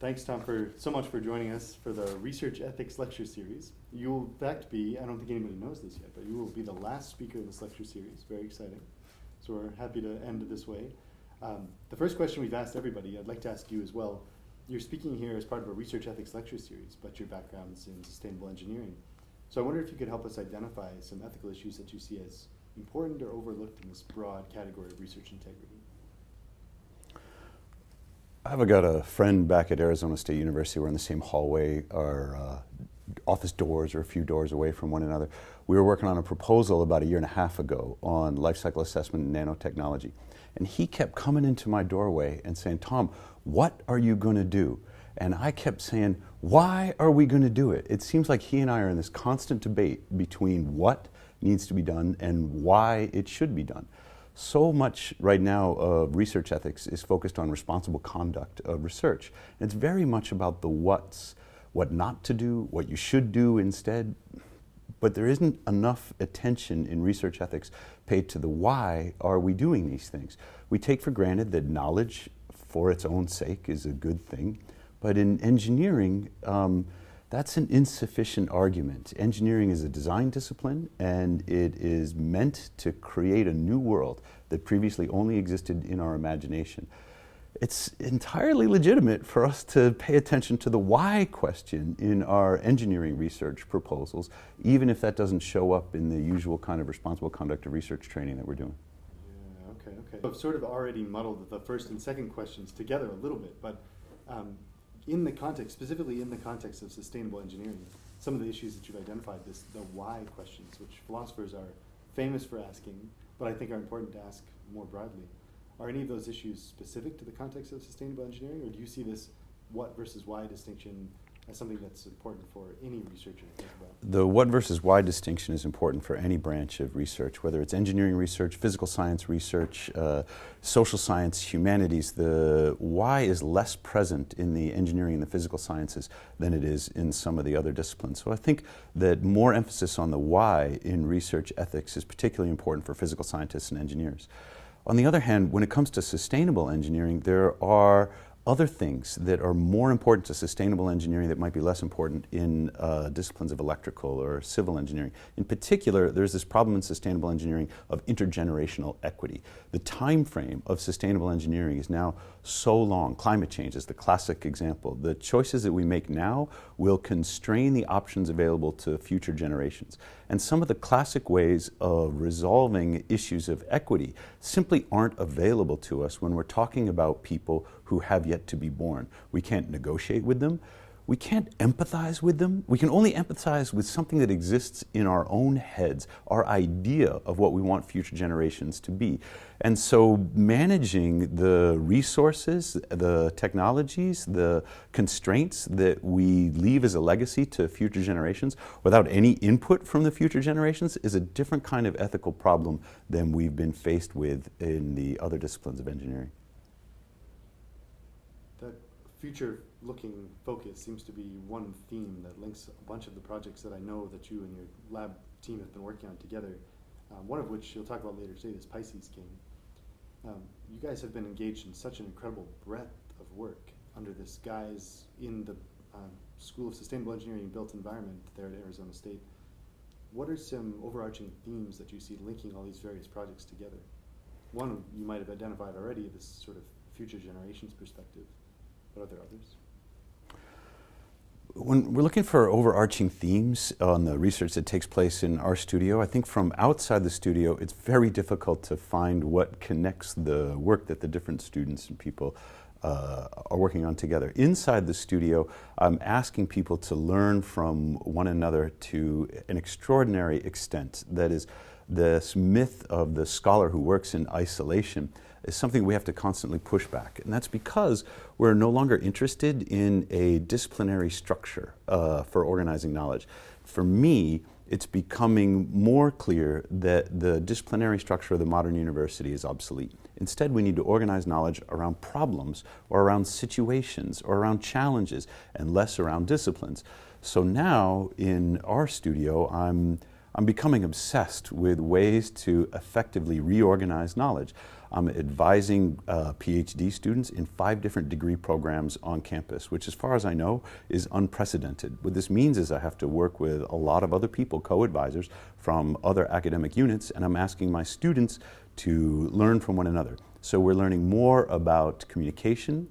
Thanks, Tom, for so much for joining us for the Research Ethics Lecture Series. You will, in fact, be, I don't think anybody knows this yet, but you will be the last speaker in this lecture series. Very exciting. So we're happy to end it this way. The first question we've asked everybody, I'd like to ask you as well. You're speaking here as part of a Research Ethics Lecture Series, but your background's in sustainable engineering. So I wonder if you could help us identify some ethical issues that you see as important or overlooked in this broad category of research integrity. I've got a friend back at Arizona State University. We're in the same hallway. Our office doors are a few doors away from one another. We were working on a proposal about a year and a half ago on life cycle assessment and nanotechnology. And he kept coming into my doorway and saying, Tom, what are you going to do? And I kept saying, why are we going to do it? It seems like he and I are in this constant debate between what needs to be done and why it should be done. So much right now of research ethics is focused on responsible conduct of research. And it's very much about the what's, what not to do, what you should do instead. But there isn't enough attention in research ethics paid to the why are we doing these things. We take for granted that knowledge for its own sake is a good thing. But in engineering, that's an insufficient argument. Engineering is a design discipline, and it is meant to create a new world that previously only existed in our imagination. It's entirely legitimate for us to pay attention to the why question in our engineering research proposals, even if that doesn't show up in the usual kind of responsible conduct of research training that we're doing. Yeah, okay. I've sort of already muddled the first and second questions together a little bit, but in the context, specifically in the context of sustainable engineering, some of the issues that you've identified, the why questions, which philosophers are famous for asking, but I think are important to ask more broadly. Are any of those issues specific to the context of sustainable engineering, or do you see this what versus why distinction as something that's important for any researcher to think about? The what versus why distinction is important for any branch of research, whether it's engineering research, physical science research, social science, humanities. The why is less present in the engineering and the physical sciences than it is in some of the other disciplines. So I think that more emphasis on the why in research ethics is particularly important for physical scientists and engineers. On the other hand, when it comes to sustainable engineering, there are other things that are more important to sustainable engineering that might be less important in disciplines of electrical or civil engineering. In particular, there's this problem in sustainable engineering of intergenerational equity. The time frame of sustainable engineering is now so long. Climate change is the classic example. The choices that we make now will constrain the options available to future generations. And some of the classic ways of resolving issues of equity simply aren't available to us when we're talking about people who have yet to be born. We can't negotiate with them. We can't empathize with them. We can only empathize with something that exists in our own heads, our idea of what we want future generations to be. And so managing the resources, the technologies, the constraints that we leave as a legacy to future generations without any input from the future generations is a different kind of ethical problem than we've been faced with in the other disciplines of engineering. That future-looking focus seems to be one theme that links a bunch of the projects that I know that you and your lab team have been working on together, one of which you'll talk about later today, this Pisces game. You guys have been engaged in such an incredible breadth of work under this guise in the School of Sustainable Engineering and Built Environment there at Arizona State. What are some overarching themes that you see linking all these various projects together? One you might have identified already, this sort of future generations perspective. But are there others? When we're looking for overarching themes on the research that takes place in our studio, I think from outside the studio, it's very difficult to find what connects the work that the different students and people are working on together. Inside the studio, I'm asking people to learn from one another to an extraordinary extent. That is, this myth of the scholar who works in isolation is something we have to constantly push back. And that's because we're no longer interested in a disciplinary structure for organizing knowledge. For me, it's becoming more clear that the disciplinary structure of the modern university is obsolete. Instead, we need to organize knowledge around problems or around situations or around challenges and less around disciplines. So now in our studio, I'm I'm becoming obsessed with ways to effectively reorganize knowledge. I'm advising PhD students in 5 different degree programs on campus, which as far as I know is unprecedented. What this means is I have to work with a lot of other people, co-advisors from other academic units, and I'm asking my students to learn from one another. So we're learning more about communication,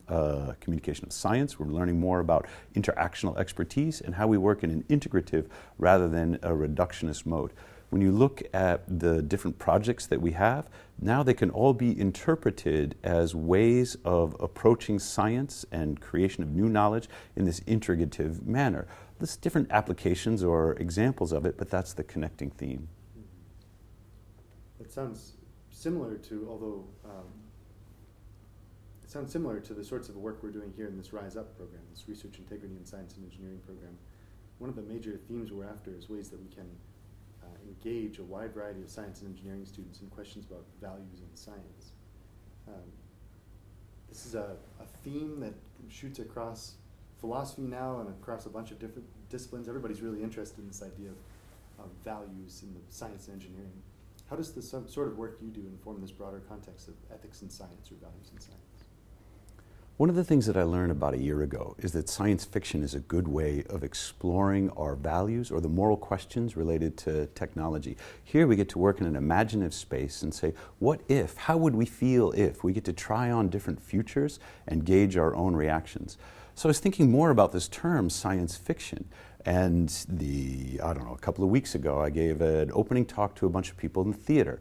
communication of science. We're learning more about interactional expertise and how we work in an integrative rather than a reductionist mode. When you look at the different projects that we have, now they can all be interpreted as ways of approaching science and creation of new knowledge in this integrative manner. There's different applications or examples of it, but that's the connecting theme. It sounds similar to, although it sounds similar to the sorts of work we're doing here in this Rise Up program, this Research Integrity in Science and Engineering program. One of the major themes we're after is ways that we can engage a wide variety of science and engineering students in questions about values in science. This is a theme that shoots across philosophy now and across a bunch of different disciplines. Everybody's really interested in this idea of values in the science and engineering. How does the sort of work you do inform this broader context of ethics in science or values in science? One of the things that I learned about a year ago is that science fiction is a good way of exploring our values or the moral questions related to technology. Here we get to work in an imaginative space and say, what if? How would we feel if? We get to try on different futures and gauge our own reactions. So I was thinking more about this term, science fiction. And a couple of weeks ago, I gave an opening talk to a bunch of people in the theater.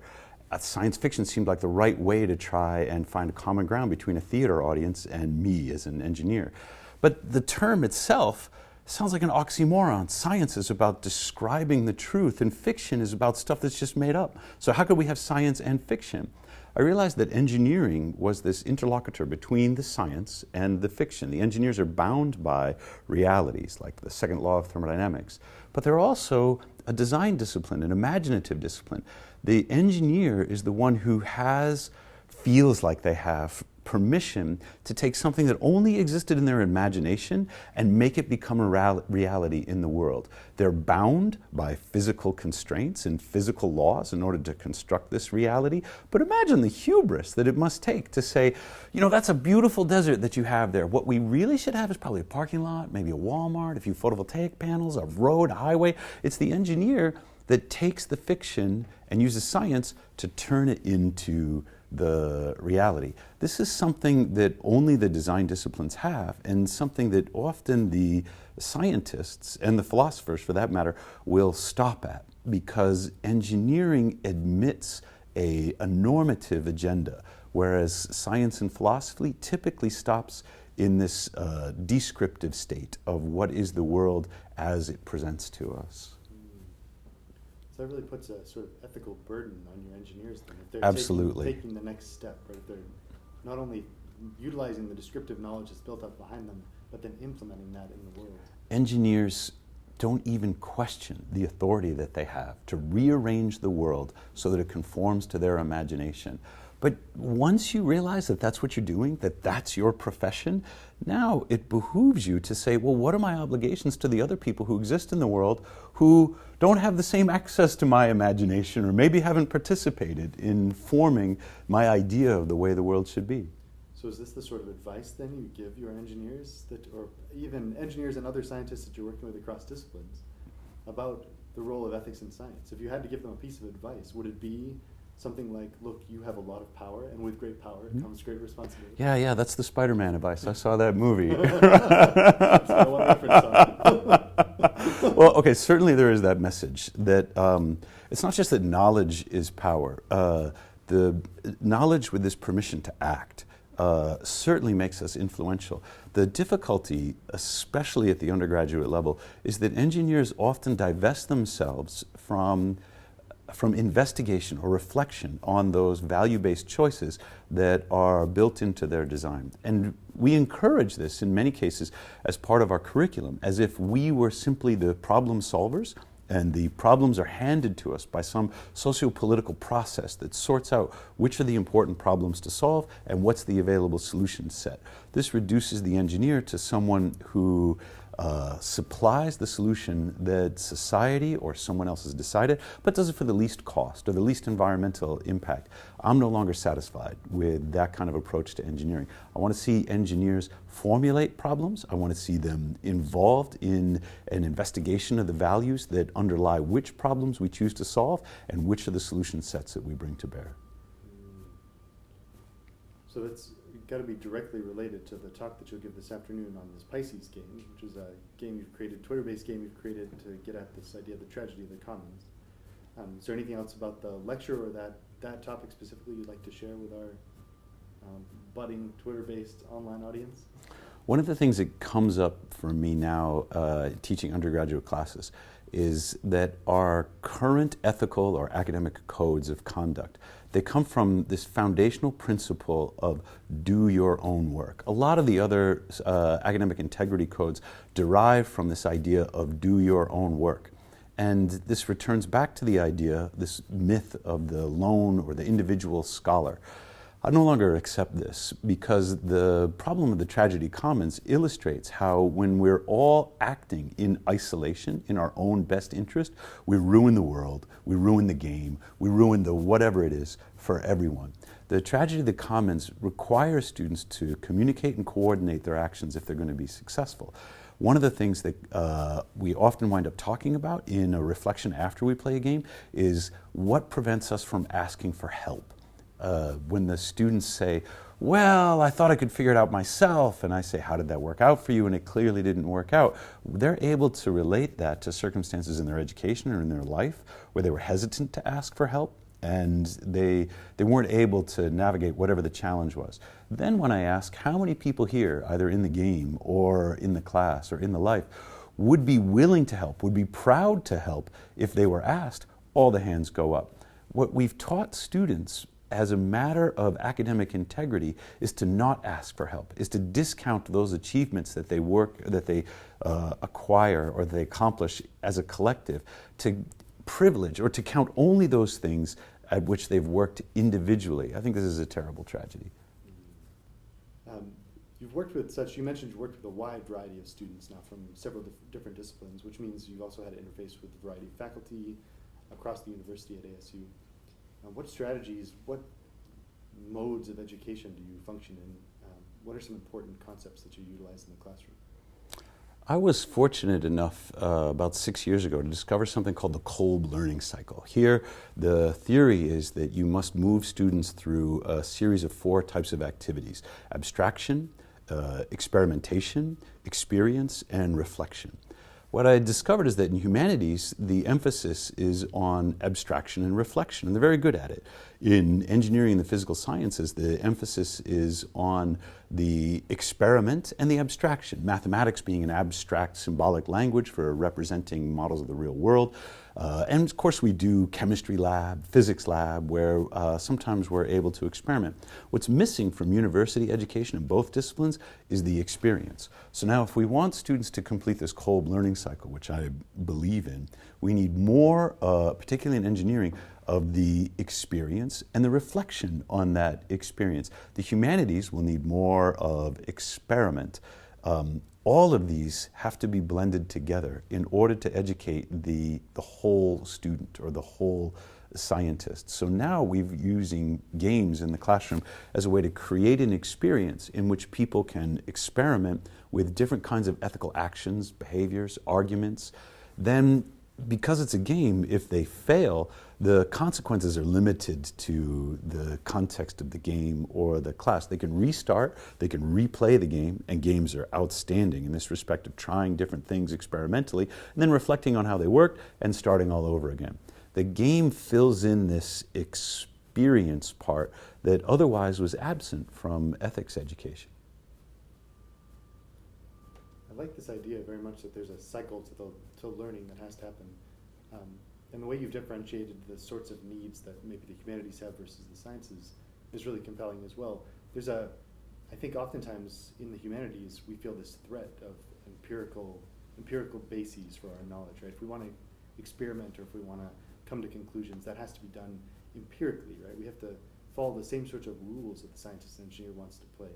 Science fiction seemed like the right way to try and find a common ground between a theater audience and me as an engineer. But the term itself sounds like an oxymoron. Science is about describing the truth, and fiction is about stuff that's just made up. So how could we have science and fiction? I realized that engineering was this interlocutor between the science and the fiction. The engineers are bound by realities, like the second law of thermodynamics, but they're also a design discipline, an imaginative discipline. The engineer is the one who feels like they have permission to take something that only existed in their imagination and make it become a reality in the world. They're bound by physical constraints and physical laws in order to construct this reality. But imagine the hubris that it must take to say, that's a beautiful desert that you have there. What we really should have is probably a parking lot, maybe a Walmart, a few photovoltaic panels, a road, a highway. It's the engineer that takes the fiction and uses science to turn it into the reality. This is something that only the design disciplines have, and something that often the scientists and the philosophers, for that matter, will stop at, because engineering admits a normative agenda, whereas science and philosophy typically stops in this descriptive state of what is the world as it presents to us. So that really puts a sort of ethical burden on your engineers then. If they're Absolutely. taking the next step, right? If they're not only utilizing the descriptive knowledge that's built up behind them, but then implementing that in the world. Engineers don't even question the authority that they have to rearrange the world so that it conforms to their imagination. But once you realize that that's what you're doing, that that's your profession, now it behooves you to say, well, what are my obligations to the other people who exist in the world who don't have the same access to my imagination or maybe haven't participated in forming my idea of the way the world should be? So is this the sort of advice then you give your engineers, or even engineers and other scientists that you're working with across disciplines, about the role of ethics in science? If you had to give them a piece of advice, would it be something like, look, you have a lot of power, and with great power comes great responsibility? Yeah, that's the Spider-Man advice. I saw that movie. Well, okay, certainly there is that message that it's not just that knowledge is power. The knowledge with this permission to act certainly makes us influential. The difficulty, especially at the undergraduate level, is that engineers often divest themselves from investigation or reflection on those value-based choices that are built into their design. And we encourage this in many cases as part of our curriculum, as if we were simply the problem solvers and the problems are handed to us by some socio-political process that sorts out which are the important problems to solve and what's the available solution set. This reduces the engineer to someone who supplies the solution that society or someone else has decided, but does it for the least cost or the least environmental impact. I'm no longer satisfied with that kind of approach to engineering. I want to see engineers formulate problems. I want to see them involved in an investigation of the values that underlie which problems we choose to solve and which are the solution sets that we bring to bear. So it's got to be directly related to the talk that you'll give this afternoon on this Pisces game, which is a game you've created, Twitter-based game you've created to get at this idea of the tragedy of the commons. Is there anything else about the lecture or that topic specifically you'd like to share with our budding Twitter-based online audience? One of the things that comes up for me now teaching undergraduate classes is that our current ethical or academic codes of conduct, they come from this foundational principle of do your own work. A lot of the other academic integrity codes derive from this idea of do your own work. And this returns back to the idea, this myth of the lone or the individual scholar. I no longer accept this because the problem of the tragedy commons illustrates how when we're all acting in isolation, in our own best interest, we ruin the world, we ruin the game, we ruin the whatever it is for everyone. The tragedy of the commons requires students to communicate and coordinate their actions if they're going to be successful. One of the things that we often wind up talking about in a reflection after we play a game is what prevents us from asking for help. When the students say, well, I thought I could figure it out myself, and I say, how did that work out for you? And it clearly didn't work out. They're able to relate that to circumstances in their education or in their life where they were hesitant to ask for help, and they weren't able to navigate whatever the challenge was. Then when I ask how many people here, either in the game or in the class or in the life, would be willing to help, would be proud to help if they were asked, all the hands go up. What we've taught students as a matter of academic integrity is to not ask for help, is to discount those achievements that they acquire or they accomplish as a collective, to privilege or to count only those things at which they've worked individually. I think this is a terrible tragedy. You've worked with you mentioned you've worked with a wide variety of students now from several different disciplines, which means you've also had to interface with a variety of faculty across the university at ASU. What strategies, what modes of education do you function in? What are some important concepts that you utilize in the classroom? I was fortunate enough about 6 years ago to discover something called the Kolb learning cycle. Here, the theory is that you must move students through a series of 4 types of activities: abstraction, experimentation, experience, and reflection. What I discovered is that in humanities, the emphasis is on abstraction and reflection, and they're very good at it. In engineering and the physical sciences, the emphasis is on the experiment and the abstraction. Mathematics being an abstract symbolic language for representing models of the real world. And of course we do chemistry lab, physics lab, where sometimes we're able to experiment. What's missing from university education in both disciplines is the experience. So now if we want students to complete this Kolb learning cycle, which I believe in, we need more, particularly in engineering, of the experience and the reflection on that experience. The humanities will need more of experiment. All of these have to be blended together in order to educate the whole student or the whole scientist. So now we're using games in the classroom as a way to create an experience in which people can experiment with different kinds of ethical actions, behaviors, arguments. Then, because it's a game, if they fail, the consequences are limited to the context of the game or the class. They can restart, they can replay the game, and games are outstanding in this respect of trying different things experimentally, and then reflecting on how they worked and starting all over again. The game fills in this experience part that otherwise was absent from ethics education. I like this idea very much that there's a cycle to learning that has to happen. And the way you've differentiated the sorts of needs that maybe the humanities have versus the sciences is really compelling as well. I think oftentimes in the humanities we feel this threat of empirical bases for our knowledge, right? If we want to experiment or if we want to come to conclusions, that has to be done empirically, right? We have to follow the same sorts of rules that the scientist and engineer wants to play.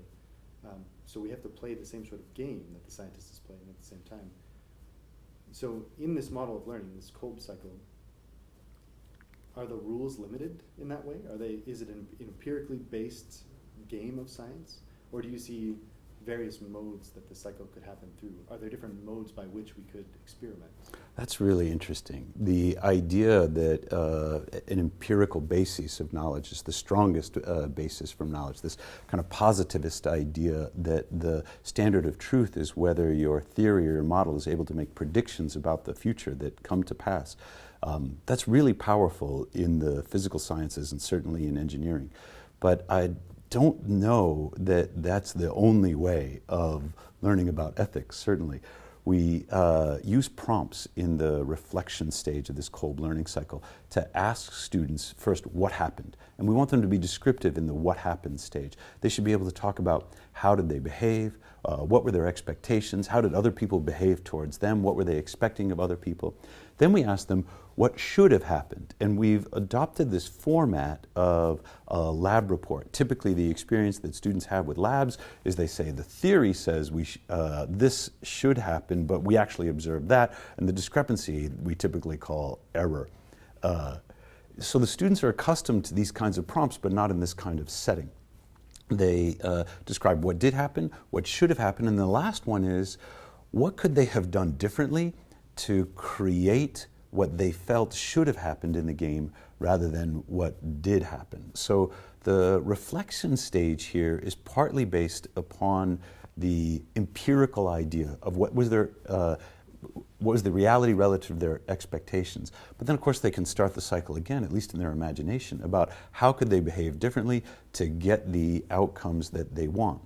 So we have to play the same sort of game that the scientist is playing at the same time. So in this model of learning, this Kolb cycle, are the rules limited in that way? Is it an empirically based game of science? Or do you see various modes that the cycle could happen through? Are there different modes by which we could experiment? That's really interesting. The idea that an empirical basis of knowledge is the strongest basis from knowledge, this kind of positivist idea that the standard of truth is whether your theory or your model is able to make predictions about the future that come to pass. That's really powerful in the physical sciences and certainly in engineering. But I don't know that that's the only way of learning about ethics, certainly. We use prompts in the reflection stage of this Kolb learning cycle to ask students first what happened. And we want them to be descriptive in the what happened stage. They should be able to talk about how did they behave, what were their expectations, how did other people behave towards them, what were they expecting of other people. Then we ask them what should have happened. And we've adopted this format of a lab report. Typically the experience that students have with labs is they say the theory says this should happen, but we actually observed that, and the discrepancy we typically call error. So the students are accustomed to these kinds of prompts, but not in this kind of setting. They describe what did happen, what should have happened, and the last one is what could they have done differently to create what they felt should have happened in the game rather than what did happen. So the reflection stage here is partly based upon the empirical idea of what was the reality relative to their expectations. But then of course they can start the cycle again, at least in their imagination, about how could they behave differently to get the outcomes that they want.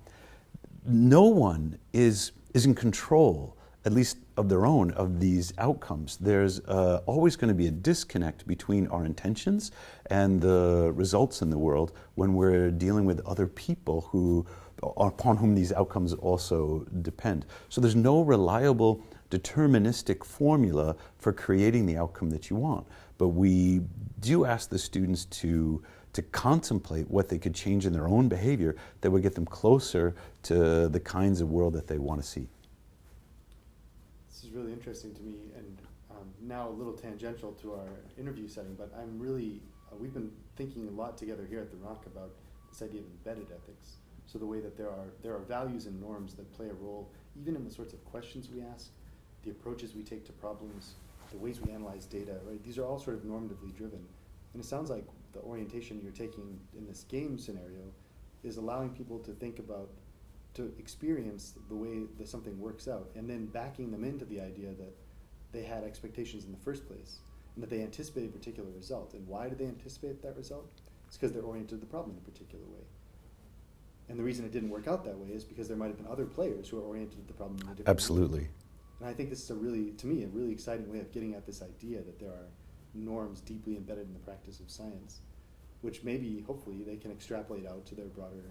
No one is in control, at least of their own, of these outcomes. There's always going to be a disconnect between our intentions and the results in the world when we're dealing with other people upon whom these outcomes also depend. So there's no reliable deterministic formula for creating the outcome that you want. But we do ask the students to contemplate what they could change in their own behavior that would get them closer to the kinds of world that they want to see. This is really interesting to me, and now a little tangential to our interview setting, but I'm really, we've been thinking a lot together here at The Rock about this idea of embedded ethics. So the way that there are values and norms that play a role even in the sorts of questions we ask, the approaches we take to problems, the ways we analyze data, right? These are all sort of normatively driven. And it sounds like the orientation you're taking in this game scenario is allowing people to think about, to experience the way that something works out, and then backing them into the idea that they had expectations in the first place, and that they anticipated a particular result. And why did they anticipate that result? It's because they're oriented to the problem in a particular way. And the reason it didn't work out that way is because there might have been other players who are oriented to the problem in a different way. Absolutely. And I think this is a really exciting way of getting at this idea that there are norms deeply embedded in the practice of science, which maybe, hopefully, they can extrapolate out to their broader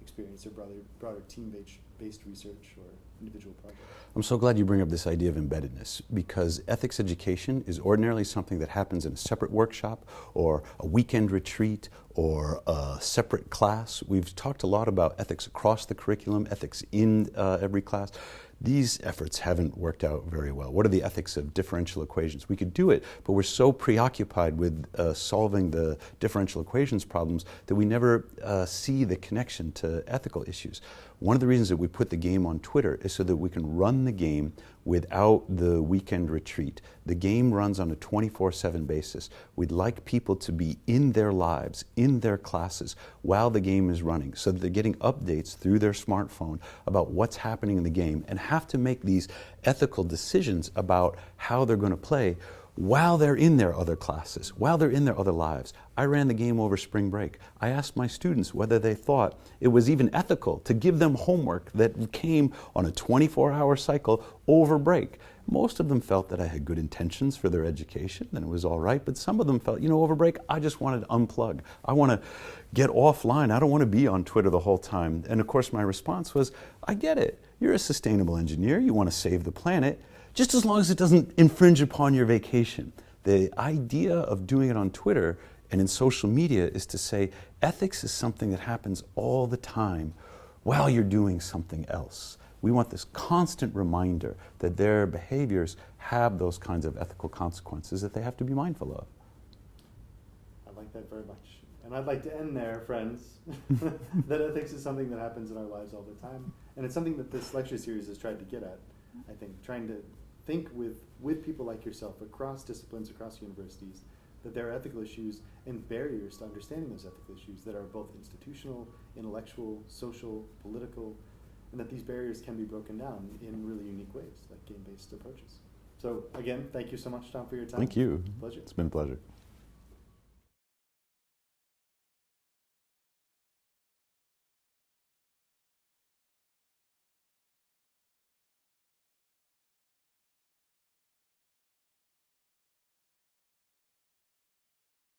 experience, their broader team-based research or individual projects. I'm so glad you bring up this idea of embeddedness, because ethics education is ordinarily something that happens in a separate workshop or a weekend retreat or a separate class. We've talked a lot about ethics across the curriculum, ethics in every class. These efforts haven't worked out very well. What are the ethics of differential equations? We could do it, but we're so preoccupied with solving the differential equations problems that we never see the connection to ethical issues. One of the reasons that we put the game on Twitter is so that we can run the game without the weekend retreat. The game runs on a 24/7 basis. We'd like people to be in their lives, in their classes, while the game is running, so that they're getting updates through their smartphone about what's happening in the game, and have to make these ethical decisions about how they're going to play while they're in their other classes, while they're in their other lives. I ran the game over spring break. I asked my students whether they thought it was even ethical to give them homework that came on a 24-hour cycle over break. Most of them felt that I had good intentions for their education and it was all right, but some of them felt, over break, I just wanted to unplug. I want to get offline. I don't want to be on Twitter the whole time. And of course my response was, I get it. You're a sustainable engineer. You want to save the planet, just as long as it doesn't infringe upon your vacation. The idea of doing it on Twitter and in social media is to say ethics is something that happens all the time while you're doing something else. We want this constant reminder that their behaviors have those kinds of ethical consequences that they have to be mindful of. I like that very much. And I'd like to end there, friends, that ethics is something that happens in our lives all the time. And it's something that this lecture series has tried to get at, I think, trying to think with people like yourself across disciplines, across universities, that there are ethical issues and barriers to understanding those ethical issues that are both institutional, intellectual, social, political, and that these barriers can be broken down in really unique ways, like game-based approaches. So again, thank you so much, Tom, for your time. Thank you. Pleasure. It's been a pleasure.